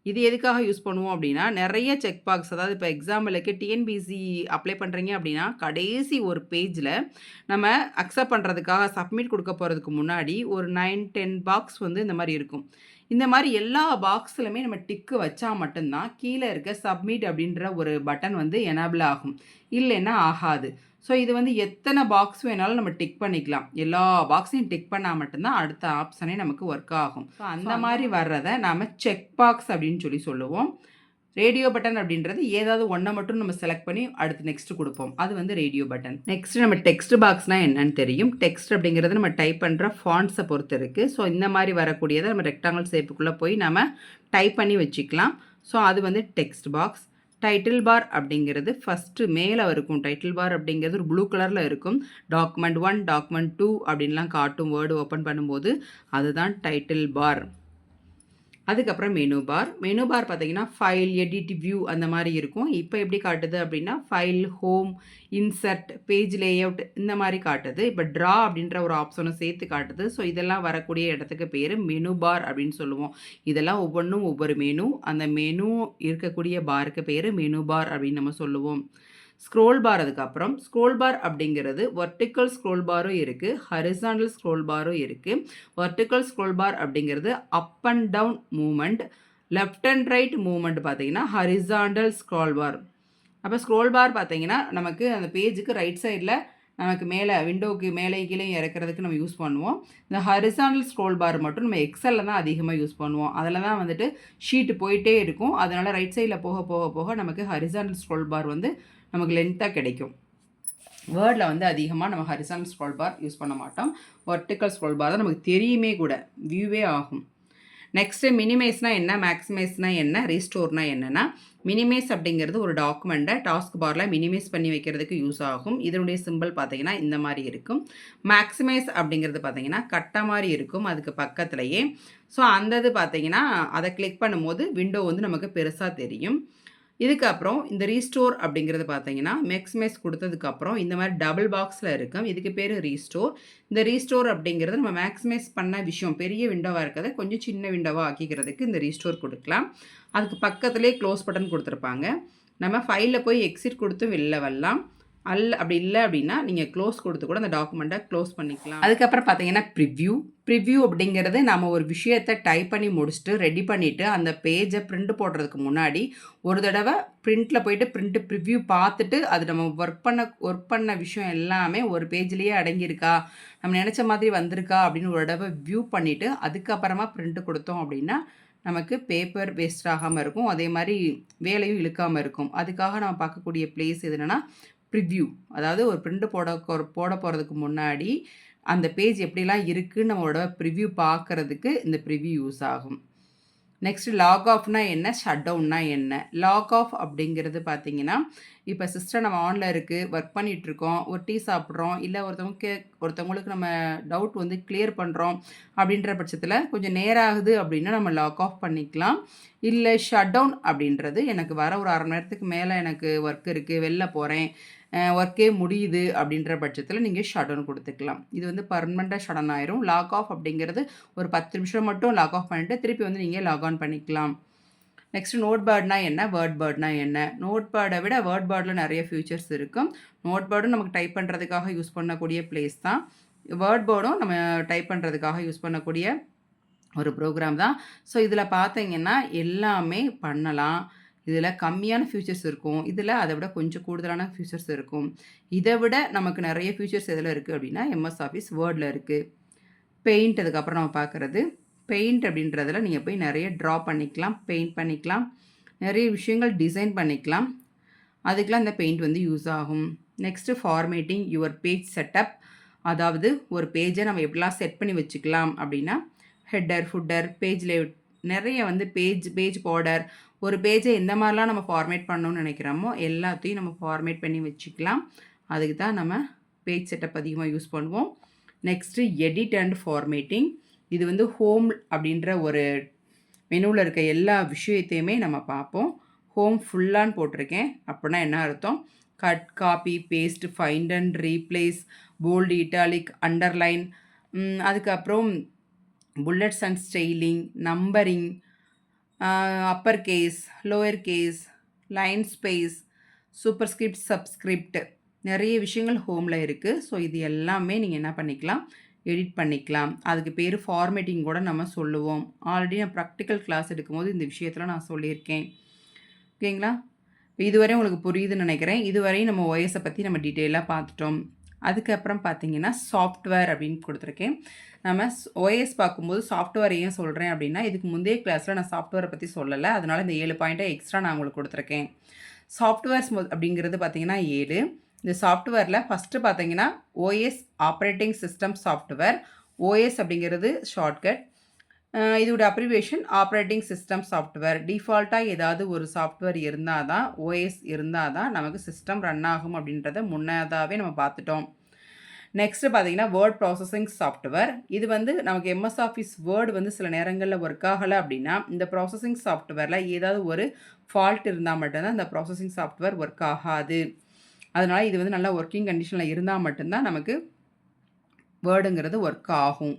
இது எதுக்காக யூஸ் பண்ணுவோம் அப்படின்னா, நெறைய செக் பாக்ஸ் அதாவது இப்ப எக்ஸாம்பிளுக்கு டிஎன்பிஎஸ்சி அப்ளை பண்றீங்க அப்படின்னா, கடைசி ஒரு பேஜ்ல நம்ம அக்செப்ட் பண்றதுக்காக சப்மிட் குடுக்க போறதுக்கு முன்னாடி ஒரு 9, 10 பாக்ஸ் வந்து இந்த மாரி இருக்கும். இந்த மாரி எல்லா பாக்ஸ்லயுமே நம்ம டிக்கு வச்சா மட்டும் தான், கீழ இருக்க சப்மிட் அப்படின்ற ஒரு பட்டன் வந்து எனேபிள் ஆகும். இல்லைன்னா ஆகாது. ஸோ இது வந்து எத்தன பாக்ஸ் வேணாலும் நம்ம டிக் பண்ணிக்கலாம். எல்லா பாக்ஸையும் டிக் பண்ணா மட்டும் தான் அடுத்த ஆப்ஷனே நமக்கு ஒர்க் ஆகும். ஸோ அந்த மாரி வர்றத நாம செக் பாக்ஸ் அப்படின்னு சொல்லி சொல்லுவோம். ரேடியோ பட்டன் அப்படின்றது ஏதாவது ஒண்ண மட்டும் நம்ம செலக்ட் பண்ணி அடுத்து நெக்ஸ்ட் குடுப்போம். அது வந்து ரேடியோ பட்டன். நெக்ஸ்ட் நம்ம டெக்ஸ்ட் பாக்ஸ்னா என்னன்னு தெரியும். டெக்ஸ்ட் அப்படிங்கிறது நம்ம டைப் பண்ற ஃபாண்ட்ஸ பொறுத்து இருக்கு. ஸோ இந்த மாரி வரக்கூடியத நம்ம ரெக்டாங்கிள் ஷேப்புக்குள்ள போய் நாம டைப் பண்ணி வச்சுக்கலாம். ஸோ அது வந்து டெக்ஸ்ட் பாக்ஸ். டைட்டில் பார் அப்படிங்கிறது ஃபர்ஸ்ட்டு மேல இருக்கும். டைட்டில் பார் அப்படிங்கிறது ஒரு ப்ளூ கலர்ல இருக்கும். டாக்குமெண்ட் 1, டாக்குமெண்ட் 2 அப்படின்லாம் காட்டும் வேர்ட் ஓப்பன் பண்ணும்போது. அதுதான் டைட்டில் பார். அதுக்கப்புறம் மெனு பார். மெனு பார் பார்த்தீங்கன்னா, ஃபைல், எடிட், வியூ அந்த மாரி இருக்கும். இப்ப எப்படி காட்டுது அப்படின்னா, file, home, insert, page layout இந்த மாரி காட்டுது. இப்ப ட்ரா அப்படின்ற ஒரு ஆப்ஷனும் சேர்த்து காட்டுது. ஸோ இதெல்லாம் வரக்கூடிய இடத்துக்கு பேரு மெனு பார் அப்படின்னு சொல்லுவோம். இதெல்லாம் ஒவ்வொன்னும் ஒவ்வொரு மெனு. அந்த மெனு இருக்கக்கூடிய பாருக்கு பேரு மெனு பார் அப்படின்னு நம்ம சொல்லுவோம். ஸ்க்ரோல் பார் அதுக்கப்புறம். ஸ்க்ரோல் பார் அப்படிங்கிறது வெர்டிக்கல் ஸ்க்ரோல் பாரும் இருக்கு. ஹாரிசான்டல் ஸ்க்ரோல் பாரும் இருக்கு. வெர்டிக்கல் ஸ்க்ரோல் பார் அப்படிங்கிறது up and down movement. Left and right movement பார்த்தீங்கன்னா ஹாரிசான்டல் ஸ்க்ரோல் பார். அப்ப ஸ்க்ரோல் பார் பார்த்தீங்கன்னா, நமக்கு அந்த பேஜுக்கு ரைட் சைட்ல நமக்கு மேல விண்டோவுக்கு மேலேயும் கீழேயும் இறக்குறதுக்கு நம்ம யூஸ் பண்ணுவோம். இந்த ஹாரிசான்டல் ஸ்க்ரோல் பார் மட்டும் நம்ம எக்ஸல்ல தான் அதிகமா யூஸ் பண்ணுவோம். அதில தான் வந்துட்டு ஷீட் போயிட்டே இருக்கும். அதனால ரைட் சைட்ல போக போக போக நமக்கு ஹாரிசான்டல் ஸ்க்ரோல் பார் வந்து நமக்கு லென்த்தா கிடைக்கும். வேர்ட்ல வந்து அதிகமா நம்ம ஹாரிசான்டல் ஸ்க்ரோல் பார் யூஸ் பண்ண மாட்டோம். வெர்டிக்கல் ஸ்க்ரோல் பார் தான் நமக்கு தெரியுமே கூட. வியூவே ஆகும். நெக்ஸ்ட்டு மினிமைஸ்னா என்ன, மேக்ஸிமைஸ்னா என்ன, ரீஸ்டோர்னா என்னன்னா, மினிமைஸ் அப்படிங்கிறது ஒரு டாக்குமெண்ட்டை டாஸ்க் பாரில் மினிமைஸ் பண்ணி வைக்கிறதுக்கு யூஸ் ஆகும். இதனுடைய சிம்பிள் பார்த்தீங்கன்னா இந்த மாதிரி இருக்கும். மேக்ஸிமைஸ் அப்படிங்கிறது பார்த்தீங்கன்னா கட்ட மாதிரி இருக்கும் அதுக்கு பக்கத்துலேயே. ஸோ அந்த இது பார்த்தீங்கன்னா அதை கிளிக் பண்ணும்போது விண்டோ வந்து நமக்கு பெருசாக தெரியும். இதுக்கப்புறம் இந்த ரீஸ்டோர் அப்படிங்கிறது பார்த்தீங்கன்னா மேக்ஸிமைஸ் கொடுத்ததுக்கப்புறம் இந்த மாதிரி டபுள் பாக்ஸில் இருக்கும். இதுக்கு பேர் ரீஸ்டோர். இந்த ரீஸ்டோர் அப்படிங்கிறது நம்ம மேக்ஸிமைஸ் பண்ண விஷயம் பெரிய விண்டோவாக இருக்கிறத கொஞ்சம் சின்ன விண்டோவாக ஆக்கிக்கிறதுக்கு இந்த ரீஸ்டோர் கொடுக்கலாம். அதுக்கு பக்கத்துலேயே க்ளோஸ் பட்டன் கொடுத்துருப்பாங்க. நம்ம ஃபைலில் போய் எக்ஸிட் கொடுத்து வெளில வரலாம். அப்படி இல்லை அப்படின்னா நீங்கள் க்ளோஸ் கொடுத்து கூட அந்த டாக்குமெண்ட்டை க்ளோஸ் பண்ணிக்கலாம். அதுக்கப்புறம் பார்த்தீங்கன்னா ப்ரிவ்யூ அப்படிங்கிறது நம்ம ஒரு விஷயத்தை டைப் பண்ணி முடிச்சுட்டு ரெடி பண்ணிவிட்டு அந்த பேஜை பிரிண்ட் போடுறதுக்கு முன்னாடி ஒரு தடவை பிரிண்ட்டில் போயிட்டு ப்ரிவ்யூ பார்த்துட்டு அது நம்ம ஒர்க் பண்ண விஷயம் எல்லாமே ஒரு பேஜ்லேயே அடங்கியிருக்கா, நம்ம நினச்ச மாதிரி வந்திருக்கா அப்படின்னு ஒரு தடவை வியூ பண்ணிவிட்டு அதுக்கப்புறமா பிரிண்ட் கொடுத்தோம் அப்படின்னா நமக்கு பேப்பர் வேஸ்ட் ஆகாமல் இருக்கும். அதே மாதிரி வேலையும் இழுக்காமல் இருக்கும். அதுக்காக நம்ம பார்க்கக்கூடிய பிளேஸ் எது என்னென்னா ப்ரிவ்யூ. அதாவது ஒரு பிரிண்ட் போட போகிறதுக்கு முன்னாடி அந்த பேஜ் எப்படிலாம் இருக்குதுன்னு நம்மளோட ப்ரிவ்யூ பார்க்குறதுக்கு இந்த ப்ரிவ்யூ யூஸ் ஆகும். நெக்ஸ்ட் லாக் ஆஃப்னா என்ன, ஷட் டவுன்னா என்ன. லாக் ஆஃப் அப்படிங்கிறது பார்த்தீங்கன்னா இப்போ சிஸ்டம் நம்ம ஆனில் இருக்குது, ஒர்க் பண்ணிகிட்ருக்கோம், ஒரு டீ சாப்பிட்றோம், இல்லை ஒருத்தவங்களுக்கு நம்ம டவுட் வந்து கிளியர் பண்ணுறோம் அப்படின்ற பட்சத்தில் கொஞ்சம் நேரம் ஆகுது அப்படின்னா நம்ம லாக் ஆஃப் பண்ணிக்கலாம். இல்லை ஷட் டவுன் அப்படின்றது எனக்கு வர ஒரு அரை மணி நேரத்துக்கு மேலே எனக்கு ஒர்க் இருக்குது, வெளில போகிறேன், ஒர்க்கே முடியுது அப்படின்ற பட்சத்தில் நீங்கள் ஷட் டவுன் கொடுத்துக்கலாம். இது வந்து பர்மனெண்ட்டாக ஷட் டவுன் ஆயிரும். லாக் ஆஃப் அப்படிங்கிறது ஒரு 10 நிமிஷம் மட்டும் லாக் ஆஃப் பண்ணிவிட்டு திருப்பி வந்து நீங்கள் லாக் ஆன் பண்ணிக்கலாம். நெக்ஸ்ட் நோட் பேர்ட்னா என்ன, வேர்ட் பேர்ட்னா என்ன. நோட் பேர்டை விட வேர்ட் பேர்டில் நிறைய ஃபியூச்சர்ஸ் இருக்கும். நோட் பேர்டும் நமக்கு டைப் பண்ணுறதுக்காக யூஸ் பண்ணக்கூடிய பிளேஸ் தான். வேர்ட் பேர்டும் நம்ம டைப் பண்ணுறதுக்காக யூஸ் பண்ணக்கூடிய ஒரு ப்ரோக்ராம் தான். ஸோ இதில் பார்த்தீங்கன்னா எல்லாமே பண்ணலாம். இதில் கம்மியான ஃபியூச்சர்ஸ் இருக்கும், இதில் அதை விட கொஞ்சம் கூடுதலான ஃபியூச்சர்ஸ் இருக்கும். இதை விட நமக்கு நிறைய ஃபியூச்சர்ஸ் எதில் இருக்குது அப்படின்னா எம்எஸ் ஆஃபீஸ் வேர்டில் இருக்குது. பெயிண்ட் அதுக்கப்புறம் நம்ம பார்க்குறது. பெயிண்ட் அப்படின்றதில் நீங்கள் போய் நிறைய ட்ரா பண்ணிக்கலாம், பெயிண்ட் பண்ணிக்கலாம், நிறைய விஷயங்கள் டிசைன் பண்ணிக்கலாம். அதுக்கெலாம் இந்த பெயிண்ட் வந்து யூஸ் ஆகும். Next formatting your page setup. அதாவது ஒரு பேஜை நம்ம எப்படிலாம் செட் பண்ணி வச்சுக்கலாம் அப்படின்னா ஹெட்டர், ஃபுட்டர், பேஜ் லேஅவுட், நிறைய வந்து பேஜ் பார்டர், ஒரு பேஜை எந்த மாதிரிலாம் நம்ம ஃபார்மேட் பண்ணணும்னு நினைக்கிறோமோ எல்லாத்தையும் நம்ம ஃபார்மேட் பண்ணி வச்சுக்கலாம். அதுக்கு தான் நம்ம பேஜ் செட்டப் அதிகமாக யூஸ் பண்ணுவோம். Next edit and formatting. இது வந்து ஹோம் அப்படின்ற ஒரு மெனுவில் இருக்க எல்லா விஷயத்தையுமே நம்ம பார்ப்போம். ஹோம் ஃபுல்லான்னு போட்டிருக்கேன். அப்படின்னா என்ன அர்த்தம், cut, copy, paste, find and replace, bold, italic, underline, அதுக்கப்புறம் bullets and styling, numbering, upper case, lower case, line space, superscript, subscript, நிறைய விஷயங்கள் ஹோமில் இருக்குது. ஸோ இது எல்லாமே நீங்கள் என்ன பண்ணிக்கலாம், எடிட் பண்ணிக்கலாம். அதுக்கு பேர் ஃபார்மேட்டிங் கூட நம்ம சொல்லுவோம். ஆல்ரெடி நான் ப்ராக்டிக்கல் கிளாஸ் எடுக்கும்போது இந்த விஷயத்தில் நான் சொல்லியிருக்கேன். ஓகேங்களா? இதுவரை உங்களுக்கு புரியுதுன்னு நினைக்கிறேன். இதுவரையும் நம்ம ஓஎஸை பற்றி நம்ம டீட்டெயிலாக பார்த்துட்டோம். அதுக்கப்புறம் பார்த்தீங்கன்னா சாஃப்ட்வேர் அப்படின்னு கொடுத்துருக்கேன். நம்ம ஓஎஸ் பார்க்கும்போது சாஃப்ட்வேர் ஏன் சொல்கிறேன் அப்படின்னா இதுக்கு முந்தைய கிளாஸில் நான் சாஃப்ட்வேரை பற்றி சொல்லலை, அதனால் இந்த 7 பாயிண்ட்டை எக்ஸ்ட்ரா நான் உங்களுக்கு கொடுத்துருக்கேன். சாஃப்ட்வேர்ஸ் அப்படிங்கிறது பார்த்தீங்கன்னா 7. இந்த சாஃப்ட்வேரில் ஃபஸ்ட்டு பார்த்தீங்கன்னா OS operating system software. OS அப்படிங்கிறது ஷார்ட்கட். இதோட அப்ரிவேஷன் ஆப்ரேட்டிங் சிஸ்டம் சாஃப்ட்வேர். டிஃபால்ட்டாக ஏதாவது ஒரு சாஃப்ட்வேர் இருந்தால் தான், ஓஎஸ் இருந்தால் தான் நமக்கு சிஸ்டம் ரன் ஆகும் அப்படின்றத முன்னதாகவே நம்ம பார்த்துட்டோம். நெக்ஸ்ட்டு பார்த்தீங்கன்னா வேர்ட் ப்ராசஸிங் சாஃப்ட்வேர். இது வந்து நமக்கு எம்எஸ் ஆஃபீஸ் வேர்டு வந்து சில நேரங்களில் ஒர்க் ஆகலை அப்படின்னா இந்த ப்ராசஸிங் சாஃப்ட்வேரில் ஏதாவது ஒரு ஃபால்ட் இருந்தால் மட்டும்தான் இந்த ப்ராசஸிங் சாஃப்ட்வேர் ஒர்க் ஆகாது. அதனால் இது வந்து நல்லா ஒர்க்கிங் கண்டிஷனில் இருந்தால் மட்டும்தான் நமக்கு வேர்டுங்கிறது ஒர்க் ஆகும்.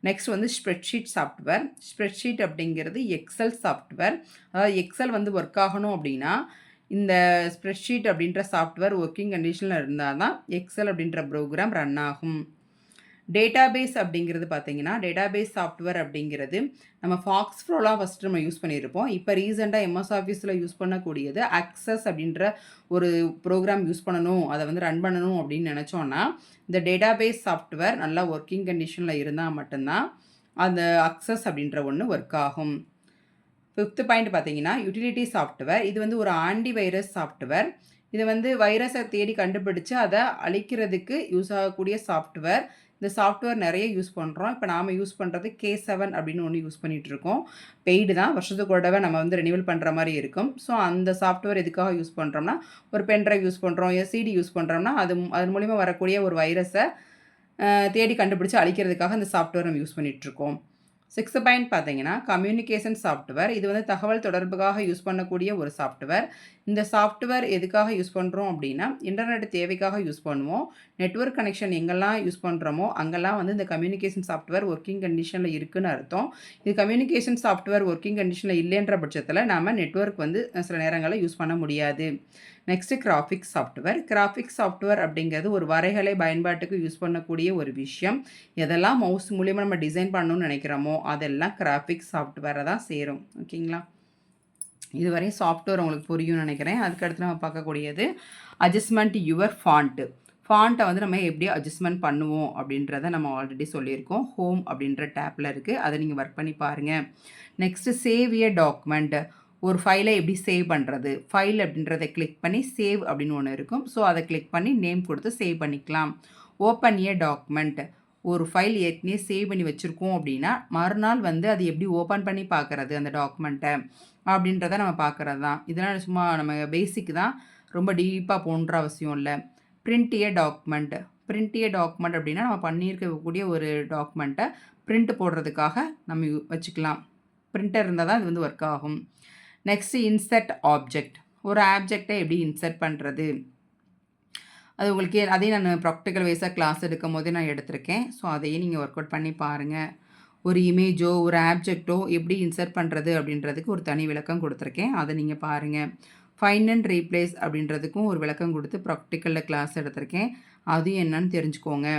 நெக்ஸ்ட் வந்து ஸ்ப்ரெட்ஷீட் சாஃப்ட்வேர். ஸ்ப்ரெட்ஷீட் அப்படிங்கிறது எக்ஸல் சாஃப்ட்வேர். அதாவது எக்ஸல் வந்து ஒர்க் ஆகணும் அப்படின்னா இந்த ஸ்ப்ரெட்ஷீட் அப்படின்ற சாஃப்ட்வேர் ஒர்க்கிங் கண்டிஷனில் இருந்தால் தான் எக்ஸல் அப்படின்ற ப்ரோக்ராம் ரன் ஆகும். டேட்டாபேஸ் அப்படிங்கிறது பார்த்தீங்கன்னா டேட்டாபேஸ் சாஃப்ட்வேர் அப்படிங்கிறது நம்ம ஃபாக்ஸ் ப்ரோலாம் ஃபஸ்ட்டு நம்ம யூஸ் பண்ணியிருப்போம். இப்போ ரீசெண்டாக எம்எஸ் ஆஃபீஸில் யூஸ் பண்ணக்கூடியது அக்சஸ் அப்படின்ற ஒரு ப்ரோக்ராம் யூஸ் பண்ணணும், அதை வந்து ரன் பண்ணணும் அப்படின்னு நினச்சோன்னா இந்த டேட்டாபேஸ் சாஃப்ட்வேர் நல்லா ஒர்க்கிங் கண்டிஷனில் இருந்தால் மட்டும்தான் அந்த அக்சஸ் அப்படின்ற ஒன்று ஒர்க் ஆகும். 5th பாயிண்ட் பார்த்தீங்கன்னா யூட்டிலிட்டி சாஃப்ட்வேர். இது வந்து ஒரு ஆன்டி வைரஸ் சாஃப்ட்வேர். இது வந்து வைரஸை தேடி கண்டுபிடிச்சு அதை அழிக்கிறதுக்கு யூஸ் ஆகக்கூடிய சாஃப்ட்வேர். இந்த சாஃப்ட்வேர் நிறைய யூஸ் பண்ணுறோம். இப்போ நாம் யூஸ் பண்ணுறது K7 அப்படின்னு ஒன்று யூஸ் பண்ணிகிட்ருக்கோம். பெய்டு தான், வருஷத்துக்கு ஒரு தடவை நம்ம வந்து ரெனியூவல் பண்ணுற மாதிரி இருக்கும். ஸோ அந்த சாஃப்ட்வேர் எதுக்காக யூஸ் பண்ணுறோம்னா, ஒரு பென்ட்ரைவ் யூஸ் பண்ணுறோம், சிடி யூஸ் பண்ணுறோம்னா அது மூலிமா வரக்கூடிய ஒரு வைரஸை தேடி கண்டுபிடிச்சு அழிக்கிறதுக்காக இந்த சாஃப்ட்வேர் நம்ம யூஸ் பண்ணிகிட்ருக்கோம். 6th பாயிண்ட் பார்த்தீங்கன்னா, கம்யூனிகேஷன் சாஃப்ட்வேர். இது வந்து தகவல் தொடர்புக்காக யூஸ் பண்ணக்கூடிய ஒரு சாஃப்ட்வேர். இந்த சாஃப்ட்வேர் எதுக்காக யூஸ் பண்ணுறோம் அப்படின்னா, இன்டர்நெட் தேவைக்காக யூஸ் பண்ணுவோம். நெட்வொர்க் கனெக்ஷன் எங்கெல்லாம் யூஸ் பண்ணுறோமோ, அங்கெல்லாம் வந்து இந்த கம்யூனிகேஷன் சாஃப்ட்வேர் ஒர்க்கிங் கண்டிஷனில் இருக்குன்னு அர்த்தம். இது கம்யூனிகேஷன் சாஃப்ட்வேர் ஒர்க்கிங் கண்டிஷனில் இல்லைன்ற பட்சத்தில் நாம் நெட்வொர்க் வந்து சில நேரங்களில் யூஸ் பண்ண முடியாது. Next graphics software. Graphics software அப்படிங்கிறது ஒரு வரைகலை பயன்பாட்டுக்கு யூஸ் பண்ணக்கூடிய ஒரு விஷயம். எதெல்லாம் மவுஸ் மூலியமாக நம்ம டிசைன் பண்ணணும்னு நினைக்கிறோமோ அதெல்லாம் கிராஃபிக்ஸ் சாஃப்ட்வேரை தான் சேரும். ஓகேங்களா? இதுவரையும் சாஃப்ட்வேர் உங்களுக்கு புரியும்னு நினைக்கிறேன். அதுக்கடுத்து நம்ம பார்க்கக்கூடியது அட்ஜஸ்ட்மெண்ட் யுவர் ஃபாண்ட்டு. ஃபாண்ட்டை வந்து நம்ம எப்படி அட்ஜஸ்ட்மெண்ட் பண்ணுவோம் அப்படின்றத நம்ம ஆல்ரெடி சொல்லியிருக்கோம். ஹோம் அப்படின்ற டேப்பில் இருக்குது, அதை நீங்கள் ஒர்க் பண்ணி பாருங்கள். நெக்ஸ்ட்டு சேவ் எ டாக்குமெண்ட். ஒரு ஃபைலை எப்படி சேவ் பண்ணுறது, ஃபைல் அப்படின்றத கிளிக் பண்ணி சேவ் அப்படின்னு ஒன்று இருக்கும். ஸோ அதை கிளிக் பண்ணி நேம் கொடுத்து சேவ் பண்ணிக்கலாம். ஓப்பன் எ டாக்குமெண்ட். ஒரு ஃபைல் ஏற்கனவே சேவ் பண்ணி வச்சுருக்கோம் அப்படின்னா மறுநாள் வந்து அது எப்படி ஓப்பன் பண்ணி பார்க்குறது அந்த டாக்குமெண்ட்டை அப்படின்றத நம்ம பார்க்குறது தான். இதெல்லாம் சும்மா நம்ம பேசிக் தான், ரொம்ப டீப்பாக போன்ற அவசியம் இல்லை. பிரிண்ட் எ டாக்குமெண்ட். பிரிண்ட் எ டாக்குமெண்ட் அப்படின்னா நம்ம பண்ணியிருக்கக்கூடிய ஒரு டாக்குமெண்ட்டை பிரிண்ட் போடுறதுக்காக நம்ம வச்சுக்கலாம். பிரிண்டர் இருந்தால் தான் இது வந்து ஒர்க் ஆகும். Next insert object. ஒரு ஆப்ஜெக்டை எப்படி இன்சர்ட் பண்ணுறது, அது உங்களுக்கு அதையும் நான் ப்ராக்டிக்கல் வைஸாக கிளாஸ் எடுக்கும் போதே நான் எடுத்திருக்கேன். ஸோ அதையும் நீங்கள் ஒர்க் அவுட் பண்ணி பாருங்கள். ஒரு இமேஜோ ஒரு ஆப்ஜெக்டோ எப்படி இன்சர்ட் பண்ணுறது அப்படின்றதுக்கு ஒரு தனி விளக்கம் கொடுத்துருக்கேன், அதை நீங்கள் பாருங்கள். ஃபைண்ட் அண்ட் ரீப்ளேஸ் அப்படின்றதுக்கும் ஒரு விளக்கம் கொடுத்து ப்ராக்டிக்கலில் கிளாஸ் எடுத்திருக்கேன், அதுவும் என்னன்னு தெரிஞ்சுக்கோங்க.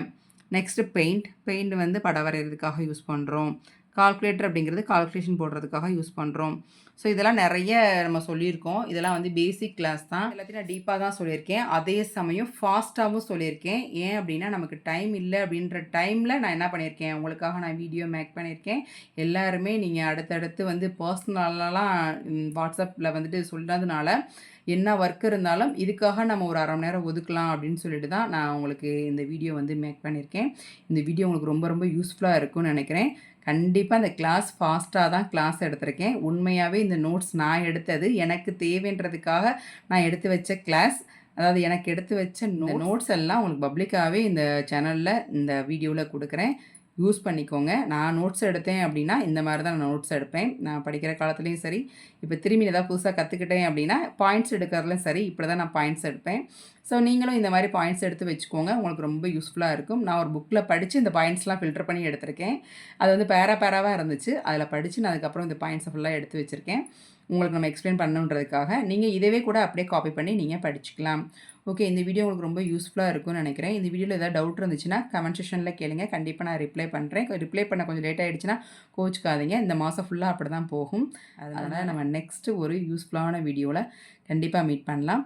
நெக்ஸ்ட்டு பெயிண்ட் வந்து படம் வரைகிறதுக்காக யூஸ் பண்ணுறோம். கால்குலேட்டர் அப்படிங்கிறது கால்குலேஷன் போடுறதுக்காக யூஸ் பண்ணுறோம். ஸோ இதெல்லாம் நிறைய நம்ம சொல்லியிருக்கோம். இதெல்லாம் வந்து பேசிக் கிளாஸ் தான், எல்லாத்தையும் நான் டீப்பாக தான் சொல்லியிருக்கேன். அதே சமயம் ஃபாஸ்ட்டாகவும் சொல்லியிருக்கேன். ஏன் அப்படின்னா நமக்கு டைம் இல்லை அப்படின்ற டைமில் நான் என்ன பண்ணியிருக்கேன், உங்களுக்காக நான் வீடியோ மேக் பண்ணியிருக்கேன். எல்லாருமே நீங்கள் அடுத்தடுத்து வந்து பர்சனலெலாம் வாட்ஸ்அப்பில் வந்துட்டு சொன்னதுனால என்ன ஒர்க் இருந்தாலும் இதுக்காக நம்ம ஒரு 1/2 மணி நேரம் ஒதுக்கலாம் அப்படின்னு சொல்லிட்டு தான் நான் உங்களுக்கு இந்த வீடியோ வந்து மேக் பண்ணியிருக்கேன். இந்த வீடியோ உங்களுக்கு ரொம்ப ரொம்ப யூஸ்ஃபுல்லாக இருக்கும்னு நினைக்கிறேன். கண்டிப்பாக இந்த கிளாஸ் ஃபாஸ்ட்டாக தான் கிளாஸ் எடுத்திருக்கேன். உண்மையாகவே இந்த நோட்ஸ் நான் எடுத்தது எனக்கு தேவைன்றதுக்காக நான் எடுத்து வச்ச கிளாஸ். அதாவது எனக்கு எடுத்து வச்ச நோட்ஸ் எல்லாம் உங்களுக்கு பப்ளிக்காகவே இந்த சேனலில் இந்த வீடியோவில் கொடுக்குறேன், யூஸ் பண்ணிக்கோங்க. நான் நோட்ஸ் எடுத்தேன் அப்படின்னா இந்த மாதிரி தான் நான் நோட்ஸ் எடுப்பேன். நான் படிக்கிற காலத்துலேயும் சரி, இப்போ திரும்பி ஏதாவது புதுசாக கற்றுக்கிட்டேன் அப்படின்னா பாயிண்ட்ஸ் எடுக்கிறதுலையும் சரி, இப்படி தான் நான் பாயிண்ட்ஸ் எடுப்பேன். ஸோ நீங்களும் இந்த மாதிரி பாயிண்ட்ஸ் எடுத்து வச்சுக்கோங்க, உங்களுக்கு ரொம்ப யூஸ்ஃபுல்லாக இருக்கும். நான் ஒரு புக்கில் படித்து இந்த பாயிண்ட்ஸ்லாம் ஃபில்டர் பண்ணி எடுத்திருக்கேன். அது வந்து பேராவாக இருந்துச்சு, அதில் படித்து நான் அதுக்கப்புறம் இந்த பாயிண்ட்ஸை ஃபுல்லாக எடுத்து வச்சுருக்கேன் உங்களுக்கு நம்ம எக்ஸ்பிளைன் பண்ணணுன்றதுக்காக. நீங்கள் இதவே கூட அப்படியே காப்பி பண்ணி நீங்கள் படிச்சுக்கலாம். ஓகே, இந்த வீடியோ உங்களுக்கு ரொம்ப யூஸ்ஃபுல்லாக இருக்கும்னு நினைக்கிறேன். இந்த வீடியோவில் ஏதாவது டவுட் இருந்துச்சுன்னா கமெண்ட் செக்ஷனில் கேளுங்க, கண்டிப்பாக நான் ரிப்ளை பண்ணுறேன். ரிப்ளை பண்ண கொஞ்சம் லேட் ஆகிடுச்சுன்னா கோச்சிக்காதீங்க, இந்த மாதம் ஃபுல்லாக அப்படி தான் போகும். அதனால் நம்ம நெக்ஸ்ட்டு ஒரு யூஸ்ஃபுல்லான வீடியோவில் கண்டிப்பாக மீட் பண்ணலாம்.